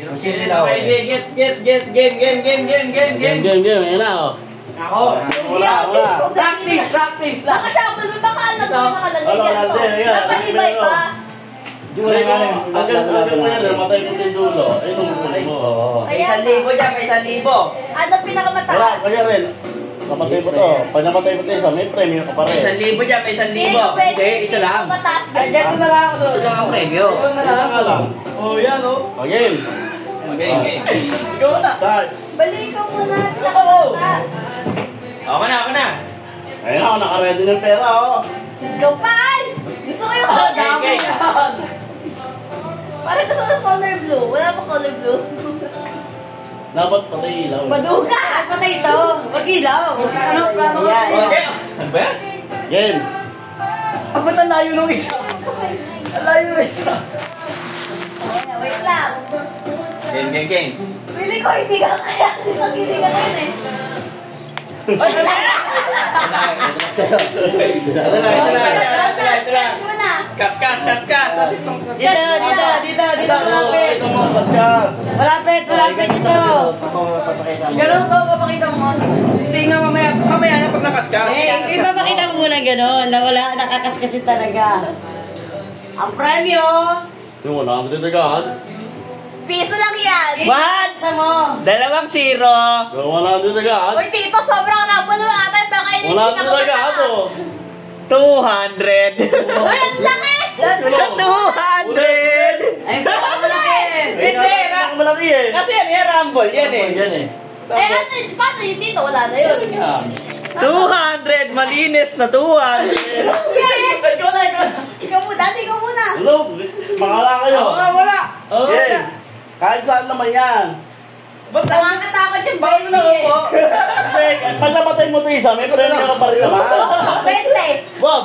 Game. Ayan na, oh. Ako. Wala. Practice lang. Baka siya, baka nakalagay Wala, yan. Dapat iba iba. Hanggang mo yan, matay ko din dulo. Ayun ang huli mo. May 1,000 dyan, may 1,000. Ano pinakamataas? Wala, kaya rin. Namatay mo to. Pag namatay mo to isa, may premyo ka pa May rin. 1,000 dyan, may 1,000. Hindi, isa lang. Mataas Ganyan ko na lang ako. Isa lang ang premyo. Isa nga lang. Oh, yan oh. Again. Okay. Ikaw na. Start. Balik ka muna. Ako na. Ayun ako, nakaready ng pera, oh. Go, Pal! Gusto ko yung Okay. Parang gusto ko yung color blue. Wala pa color blue. Dapat patay ilaw. Maduga! Patay ito. Mag-ilaw. Ano, plano ko? Okay. Ano ba yan? Game. Ba't ang layo nung isa? Ang layo nung isa. Wait lang. Game. Pili ko, hindi ka kaya. Hindi ka kayo eh. Ito na. Muna. Kaskas. Dito. Malapit. Ito mo, kaskas. Malapit dito. Ganun to, papakita mo. Hindi nga mamaya na pag nakaskas. Ipapakita mo muna gano'n na wala nakakaskasin talaga. Ang premyo, Yung wala ang matitagahan. piso lang yan. What? Sa mo. 2-0. Yung wala ang matitagahan. Uy, tito, sobrang rapon mo ata. Baka yun Wala ang matitagahan, oh. 200. Uy, ang laki! 200. Ay, malaki. Hindi, Ang malaki eh. Kasi yan, rumble yan eh. Yan eh. Ano, paano yung tito? Wala na yun. 200, malinis na 200. Ikaw muna, ikaw muna. Hello, makala kayo. Wala. Game. Kahit saan naman yan. Ba't nakakatakot yung Bawal mo na baby ako. Hindi, pag namatay mo ito isa, may premyo ka pa rin naman. 20. Wag!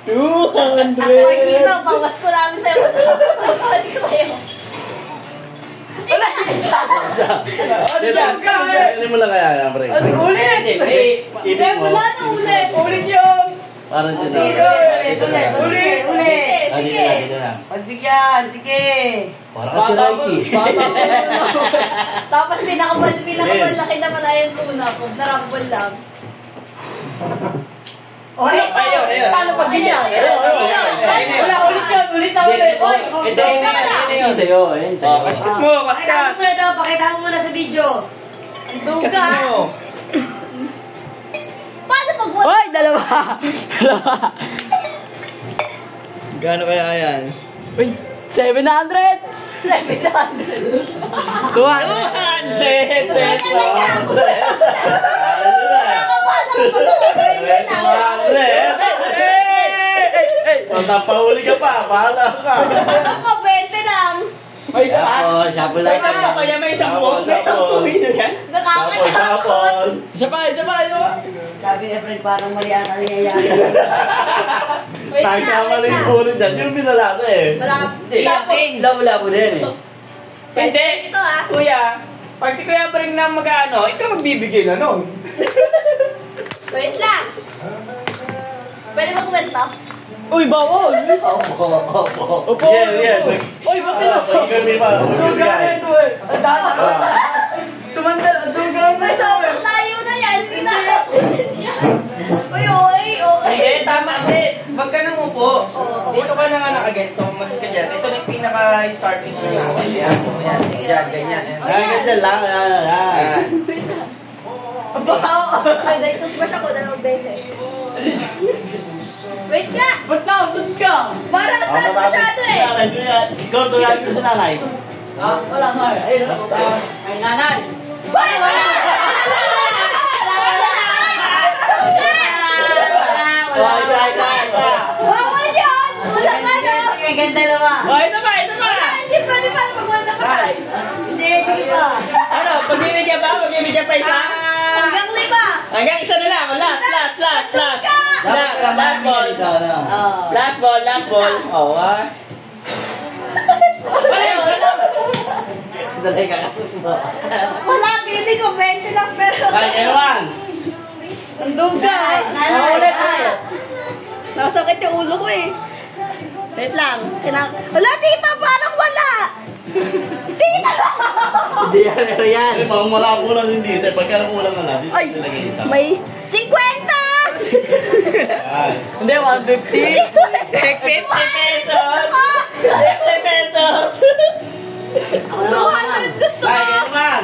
200! Ay, tito, bawas ko namin sa'yo. Bawas ko sa'yo. Wala na isa. Hindi mo lang kaya yan, pre. Ulit. Ibig mo. Wala na ulit. Ulit yun. Parang dito. Ulit. Sige. Pagbigyan, sige. Parang kasi Royce. Tapos pinakamalaki naman na yun muna. Kung narambol lang. Oy, Ayun. Paano pag ganyan? Wala, Ulit na ulit. Ito yun sa'yo. Kaskas mo, kaskas. Pakita mo muna sa video. Kaskas mo. Paano pag wala? Hoy, dalawa. Gaano kaya yan? Uy, 700. 700. 200! Napahuli ka pa, bahala ka. Ako, 20 lang. May isa pa. Sa isang kaya may isang po. May isang po yan. Nakakatakot. Isa pa. Sabi niya, friend, parang mali ang nangyayari. Nagkamali yung ulit dyan, yung binalata eh. Wala mo din eh. Hindi. Ito ah. Kuya, pag si Kuya pa rin na mag-ano, ikaw magbibigay na nun. Wait lang. Pwede mag-kwento? Uy, bawal. Opo. Yeah. Uy, ba't pinasok? Kami pa, magbibigay. Ang dami. Sumandal, ang dugang. Uy, sobrang layo na yan. Hindi na. Uy. Hindi, tama. Hindi. Wag ka nang upo. Dito ka na nga nakaganito. Malis ka dyan. Ito na yung pinaka-starting ko na. Yan. Ganyan. Ganyan lang, yan. Ay, nag-toothbrush ako 2 beses. Wait nga. Ba't nausad ka? Parang ang taas masyado eh. Ikaw, tulad ko sa nanay. Wala nga. Ay, nanay. Hoy, wala! Isa. Bawal yun! Wala ka no! May ganda naman. Ito pa. Hindi pwede pa magwala pa tayo. Hindi, sige pa. Ano, pagbibigyan pa? Pagbibigyan pa isa? Hanggang 5. Hanggang isa na lang. Last ball. Last ball. Oh, ah. Dalay ka kasi mo. Wala, pili ko 20 lang pero... Kaya naman. Ang duga. Ulit. Nasakit yung ulo ko eh. Wait lang. Wala, tita, parang wala. Tita! Hindi yan, meron yan. Hindi, mga wala kulang hindi. Pagka kulang na lang, dito Ay, nilagay isa. may 50! Ay. Hindi, 150. 50 pesos! 50 pesos! 200 gusto Ay, mo! ano man?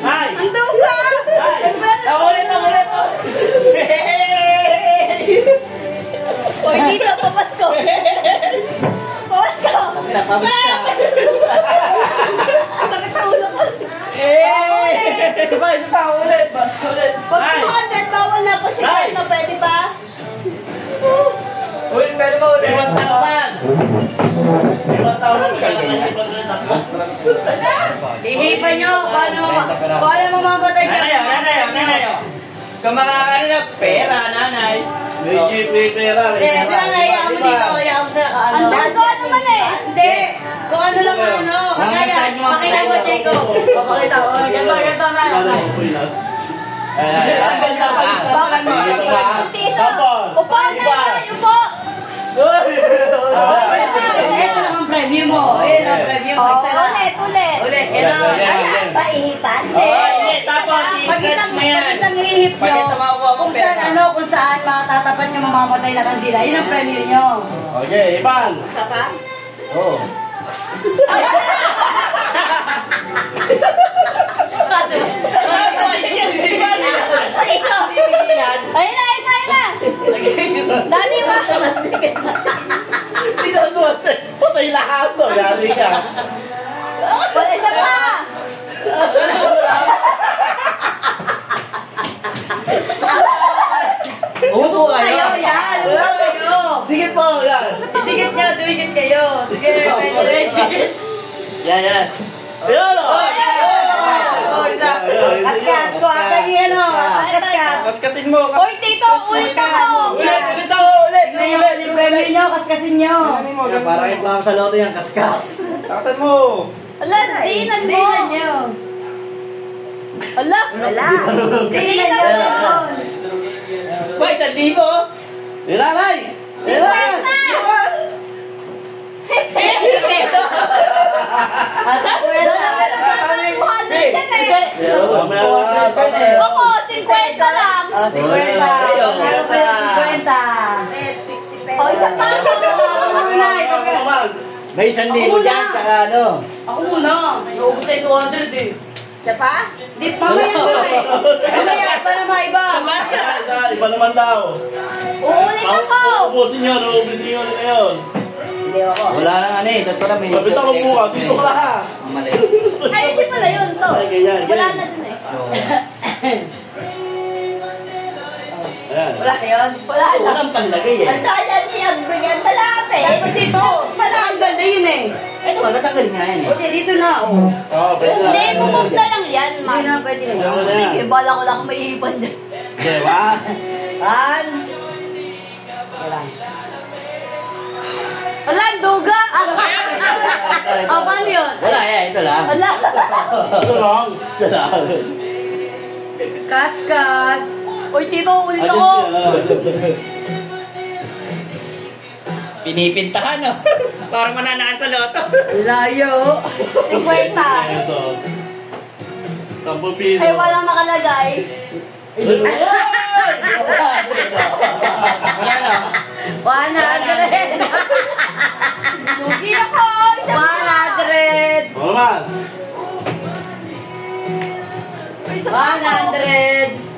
Ay! Ando ka! Ulit. Uy, dito, papasko! Papasko! Tapos ka. Sakit ang ulo ko! Isa pa, ulit. Pag 200, bawal na po si Ay! Keno, pwede ba? Ulit, pwede ba ulit? 1,000! 1,000. Hihipan nyo, paano mamamatay ka? Nanayo. Kung makakano na pera, nanay. May pera. Hindi, sila naiyak mo dito, kaya ako sa ano. Ang dago naman eh! Hindi, kung ano lang ano, kaya, pakita mo, Jacob. Pakita mo, ganito na. Bakit mo? Tiso! Upo na! Upo! Ito lang ang preview mo. Ayan ang preview mo. Isa lang. Ulit! Ulit, ito. Ayan, paihipan. Hindi, tapos Pag isang ihip nyo, Pakita mo ako kung saan kung saan makatatapat nyo mamamatay na kandila, yun ang preview nyo. Okay, Ipan. Saka? Oh. Ayun na! Dali ba? Hindi ka tuwa sir. Patay lahat to. Yari ka. Wala isa pa! Umupo kayo, yan. Umupo kayo. Dikit mo. Yan. Dikit kayo. Sige, pwede. Yan. Ayun o. Kaskas ko, atang yan o. Kaskas. Kaskasin mo. Uy, Tito! Ulit ako! Ulit. Yung preview nyo, kaskasin nyo. Parang yung pang sa loto yung kaskas. Kaskasin mo. Ala, diinan mo! Ala! Diinan mo! Ba, 1,000? Nilalay. Ako, 50 lang! O, 50. Meron pa yung 50. O, isa pa ako! May 1,000 dyan, saka ano. Ako muna. Naubos na yung 200 eh. Isa pa? Di, mamaya mo eh. Mamaya, para maiba. Iba naman daw. Uulit ako! Ubusin nyo na yun. Hindi ako. Wala nang ano eh, dito kami. Kapit ako buka, dito ka lang. Mali. Ayusin mo na yun, to. Ay, ganyan. Wala na dun eh. Ayan. Wala yun. Wala na. Walang panlagay eh. Ang daya niya, bigyan malapit. Dapat dito. Ang ganda yun eh. Ito, matatanggal nga yan eh. Okay, dito na. Oh. Oo, pwede na. Hindi, mumove na lang yan, Hindi man. na, pwede na. Pwede na. Sige, bala ko lang may ipan dyan. Di ba? An. Wala, duga. O, paano yun? Wala yan, ito lang. Wala. Ito lang. Isa lang. Kaskas. Uy, Tito, ulit Ayos ako. yan. Pinipintahan, no? Parang mananaan sa loto. Layo. 50. Pesos. 10 piso. Ay, walang nakalagay. Wala na. 100. Lugi ako. Isa pa. 100. Oo naman. Uy, isa pa ako. 100.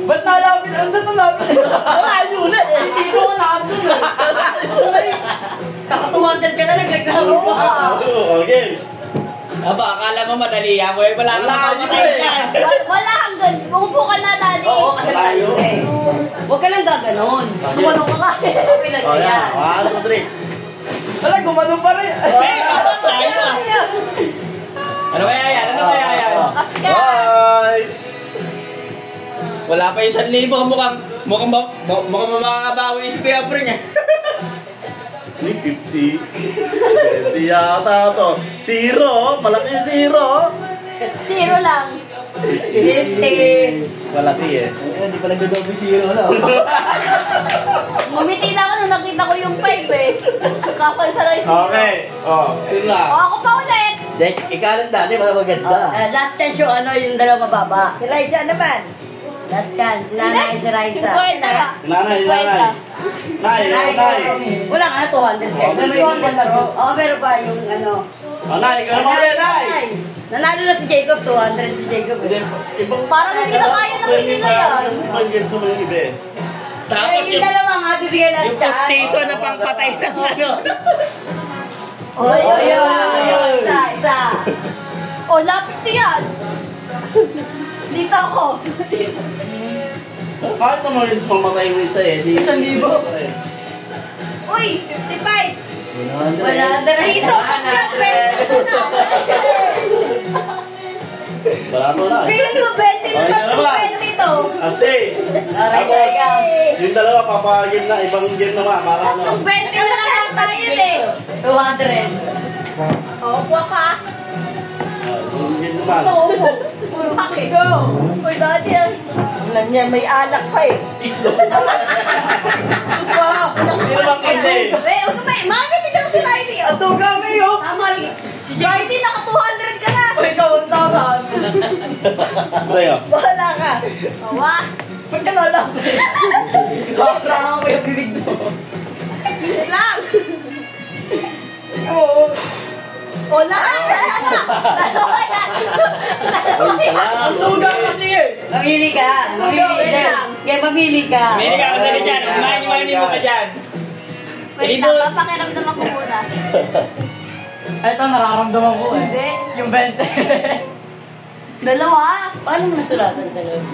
Ba't nalapit? Ang nalapit? Wala yun eh. Hindi ko nandun eh. Kaka-200 ka na, nagreklamo pa. Okay. Aba, akala mo madali yan. Wala Wala kang mamatay yun eh. dyan. Wala hanggang. Umupo ka na, Dali. Oo, kasi tayo eh. Huwag ka lang gaganon. Tumalong ka ka. Pinag O yan. yan. 1, 2, 3. Wala, gumano pa rin. Eh, kapag tayo ah. Ano kaya yan? Kaska. Bye. Wala pa yung 1,000. Mukhang makakabawi si Kuya Bring eh. May 50. 20 yata to. 0. Malaki yung 0. 0 lang. 50. Malaki eh. Hindi pa nagdodobing zero na. Ngumiti na ako nung nakita ko yung 5 eh. Kapal sa rice. Okay. O. Yun O, lang. ako pa ulit. Ikalat dati, mga maganda. Last chance yung ano, yung dalawa mababa. Si Raisa naman. Last chance, nanay si Raisa. Nanay. Wala ka na 200. Oo, pero pa yung ano. Nay, ikaw naman ulit, Nay. Nanalo na si Jacob, 200 si Jacob. Parang hindi na kaya ng pinila yan. Ibang girls mo yung iba eh. Tapos Yung dalawa nga, bibigyan last yung chance. postation na pangpatay ng ano. Oy, isa. Oh, lapit na yan. Dito ako. Kahit naman yung mamatay mo isa eh. 1,000. Uy, 55. Wala na Dito, Wala mo na. feeling ko 20 Ay, na dalawa. 20 to. Asti. Raisa, ikaw. Yung dalawa, papagin na. Ibang game naman. Para ano. 20 na lang tayo eh. 200. Oh, kuha ka. Yung game naman. Puro kasi. Uy, dati yan. Alam niya, may alak pa eh. Hindi naman hindi. Wait, huwag ka ba? Mami, dito si Riley. Ang tuga mo yun. Tama rin. Si Riley, naka 200 ka na. Uy, ikaw ang takan. Tayo. Bahala ka. Awa. Ba't ka nalang? Kakrama mo yung bibig mo. Wait lang. Oo. O, lahat. Dalawa yan. Ang tuga kasi eh. Mamili ka. Kaya mamili ka. May ka kasi dyan. Umani mo ka dyan. Wait lang, papakiramdam ako muna. Ito, nararamdaman ko eh. Hindi. Yung 20. Dalawa. Paano mo nasulatan sa loob?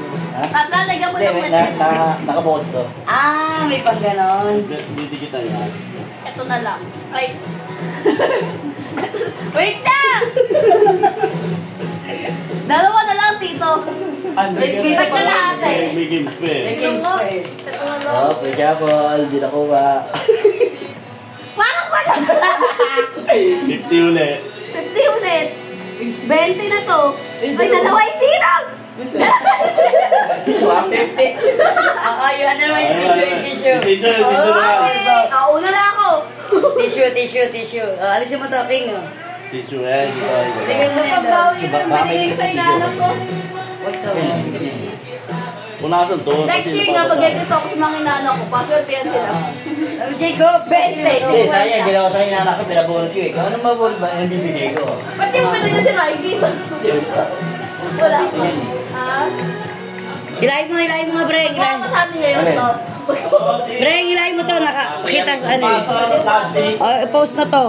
Tatalagyan mo lang. Nakabukas to. Ah, may pang ganon. Didikitan niya. Ito na lang. Ay. Wait lang! Dalawa na lang, Tito. Wait, Wait isa na pa lahat lang. eh. May games pa eh. May games pa eh. Ito na lang. Oh, be careful. Hindi na kuha. Parang wala. 50 ulit. 50 ulit. 20 na to. May dalawa yung sirap. 150. Yun na naman yung tissue. Tissue na. Okay. Una na ako. Tissue. Alisin mo to, King. Tissue eh. Tingnan mo yung Pagbawi yun. Binigay ko sa inaanak ko. Wag to. Punasan to. Next year nga, mag-edit ako sa mga inaanak ko. Paswerte yan sila. Jacob, 20. Hindi, sayang. Ginawa sa inyo anak ko. Pinabunod ko eh. Kung ano mabunod ba? Yung bibigay ko. Ba't di mo pinagyan si Riley? Wala pa. Ha? Hilahin mo nga, Breng. Wala ko sabi ngayon to. Breng, hilahin mo to. Nakakita sa ano. Pasa ng plastic. Post na to.